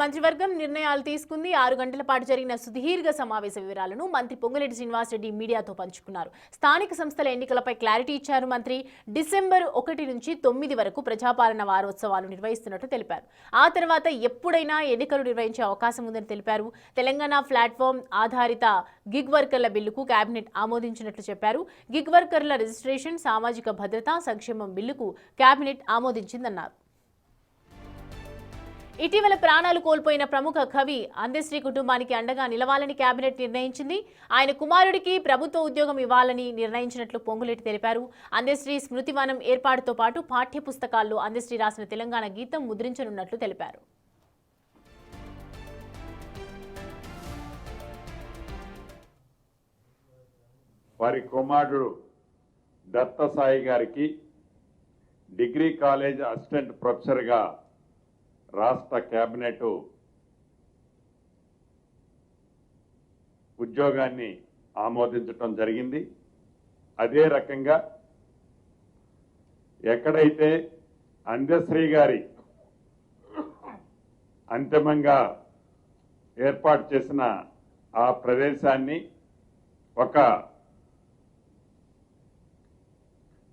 మంత్రివర్గం నిర్ణయాలు తీసుకుంది. 6 గంటల పాటు జరిగిన సుదీర్ఘ సమావేశ వివరాలను మంత్రి పొంగులేటి శ్రీనివాసరెడ్డి మీడియాతో పంచుకున్నారు. స్థానిక సంస్థల ఎన్నికలపై క్లారిటీ ఇచ్చారు మంత్రి. డిసెంబర్ 1 నుంచి 9 వరకు ప్రజాపాలన వారోత్సవాలు నిర్వహిస్తున్నట్టు తెలిపారు. ఆ తర్వాత ఎప్పుడైనా ఎన్నికలు నిర్వహించే అవకాశం ఉందని తెలిపారు. తెలంగాణ ప్లాట్ఫామ్ ఆధారిత గిగ్ వర్కర్ల బిల్లుకు కేబినెట్ ఆమోదించినట్లు చెప్పారు. గిగ్ వర్కర్ల రిజిస్ట్రేషన్, సామాజిక భద్రత, సంక్షేమం బిల్లుకు కేబినెట్ ఆమోదించిందన్నారు. ఇటీవల ప్రాణాలు కోల్పోయిన ప్రముఖ కవి అందశ్రీ కుటుంబానికి అండగా నిలవాలని కేబినెట్ నిర్ణయించింది. ఆయన కుమారుడికి ప్రభుత్వ ఉద్యోగం ఇవ్వాలని నిర్ణయించినట్లు పొంగులేటి తెలిపారు. అందశ్రీ స్మృతివనం ఏర్పాటుతో పాటు పాఠ్య పుస్తకాల్లో అందశ్రీ రాసిన తెలంగాణ గీతం ముద్రించనున్నట్లు తెలిపారు. వారి కుమారుడు దత్తసాయి గారికి డిగ్రీ కాలేజ్ అసిస్టెంట్ ప్రొఫెసర్గా రాష్ట్ర కేబినెట్ ఉద్యోగాన్ని ఆమోదించడం జరిగింది. అదే రకంగా ఎక్కడైతే అందశ్రీ గారి అంతిమంగా ఏర్పాటు చేసిన ఆ ప్రదేశాన్ని ఒక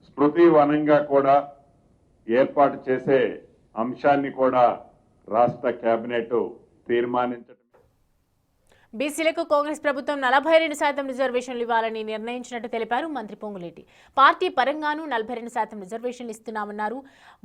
స్మృతి వనంగా కూడా ఏర్పాటు చేసే అంశాన్ని కూడా రాష్ట్ర కేబినెట్ తీర్మానించడం. బీసీలకు కాంగ్రెస్ ప్రభుత్వం 42% రిజర్వేషన్లు ఇవ్వాలని నిర్ణయించినట్టు తెలిపారు మంత్రి పొంగులేటి. పార్టీ పరంగానూ 42% రిజర్వేషన్లు ఇస్తున్నామన్నారు.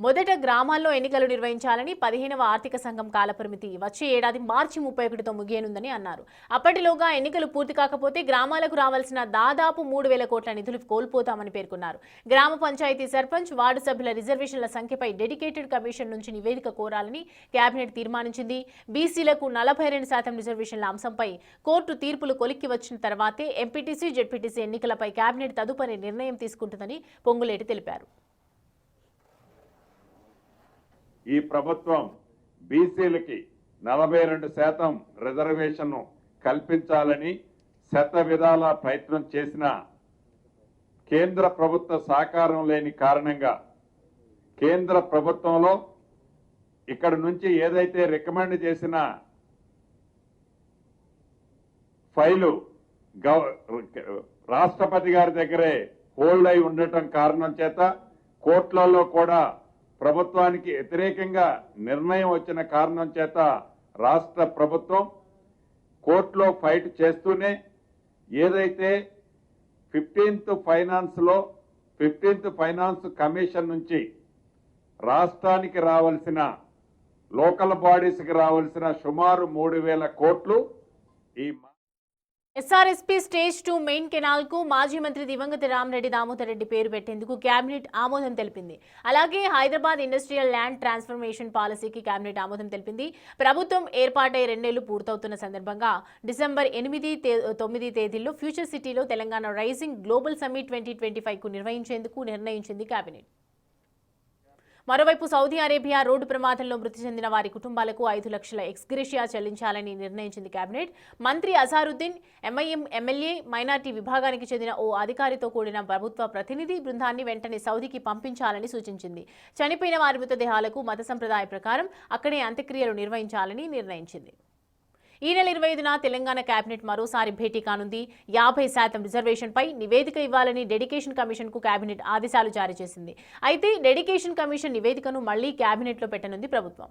మొదట గ్రామాల్లో ఎన్నికలు నిర్వహించాలని 15వ ఆర్థిక సంఘం కాలపరిమితి వచ్చే ఏడాది మార్చి 31తో ముగియనుందని అన్నారు. అప్పటిలోగా ఎన్నికలు పూర్తి కాకపోతే గ్రామాలకు రావాల్సిన దాదాపు 3,000 కోట్ల నిధులు కోల్పోతామని పేర్కొన్నారు. గ్రామ పంచాయతీ సర్పంచ్, వార్డు సభ్యుల రిజర్వేషన్ల సంఖ్యపై డెడికేటెడ్ కమిషన్ నుంచి నివేదిక కోరాలని కేబినెట్ తీర్మానించింది. బీసీలకు 42% రిజర్వేషన్ల అంశంపై కోర్టు తీర్పులు కొలిక్కి వచ్చిన తర్వాతే ఎంపీటీసీ, జెడ్పీటీసీ ఎన్నికలపై కేబినెట్ తదుపరి నిర్ణయం తీసుకుంటుందని పొంగులేటి తెలిపారు. ఈ ప్రభుత్వం బీసీలకి 42% రిజర్వేషన్ కల్పించాలని శత విధాల ప్రయత్నం చేసిన కేంద్ర ప్రభుత్వ సహకారం లేని కారణంగా కేంద్ర ప్రభుత్వంలో ఇక్కడ నుంచి ఏదైతే రికమెండ్ చేసిన ఫైలు రాష్ట్రపతి గారి దగ్గరే హోల్డ్ అయి ఉండటం కారణం చేత కోర్టులలో కూడా ప్రభుత్వానికి వ్యతిరేకంగా నిర్ణయం వచ్చిన కారణం చేత రాష్ట్ర ప్రభుత్వం కోర్టులో ఫైట్ చేస్తూనే ఏదైతే 15th ఫైనాన్స్ కమిషన్ నుంచి రాష్ట్రానికి రావాల్సిన లోకల్ బాడీస్కి రావాల్సిన సుమారు 3,000 కోట్లు ఈ ఎస్ఆర్ఎస్పీ స్టేజ్ 2 మెయిన్ కెనాల్ కు మాజీ మంత్రి దివంగత రామరెడ్డి దామోదర్ రెడ్డి పేరు పెట్టేందుకు కేబినెట్ ఆమోదం తెలిపింది. అలాగే హైదరాబాద్ ఇండస్ట్రియల్ ల్యాండ్ ట్రాన్స్ఫర్మేషన్ పాలసీకి కేబినెట్ ఆమోదం తెలిపింది. ప్రభుత్వం ఏర్పాటై 2 ఏళ్లు పూర్తవుతున్న సందర్భంగా డిసెంబర్ 8, 9 తేదీల్లో ఫ్యూచర్ సిటీలో తెలంగాణ రైజింగ్ గ్లోబల్ సమ్మిట్ 2025కు నిర్వహించేందుకు నిర్ణయించింది కేబినెట్. మరోవైపు సౌదీ అరేబియా రోడ్డు ప్రమాదంలో మృతి చెందిన వారి కుటుంబాలకు 5 లక్షల ఎక్స్గ్రేషియా చెల్లించాలని నిర్ణయించింది కేబినెట్. మంత్రి అజారుద్దీన్ ఎంఐఎం ఎమ్మెల్యే మైనార్టీ విభాగానికి చెందిన ఓ అధికారితో కూడిన ప్రభుత్వ ప్రతినిధి బృందాన్ని వెంటనే సౌదీకి పంపించాలని సూచించింది. చనిపోయిన వారి మృతదేహాలకు మత సంప్రదాయ ప్రకారం అక్కడే అంత్యక్రియలు నిర్వహించాలని నిర్ణయించింది. ఈ నెల 25న తెలంగాణ కేబినెట్ మరోసారి భేటీ కానుంది. 50% రిజర్వేషన్పై నివేదిక ఇవ్వాలని డెడికేషన్ కమిషన్కు కేబినెట్ ఆదేశాలు జారీ చేసింది. అయితే డెడికేషన్ కమిషన్ నివేదికను మళ్లీ కేబినెట్లో పెట్టనుంది ప్రభుత్వం.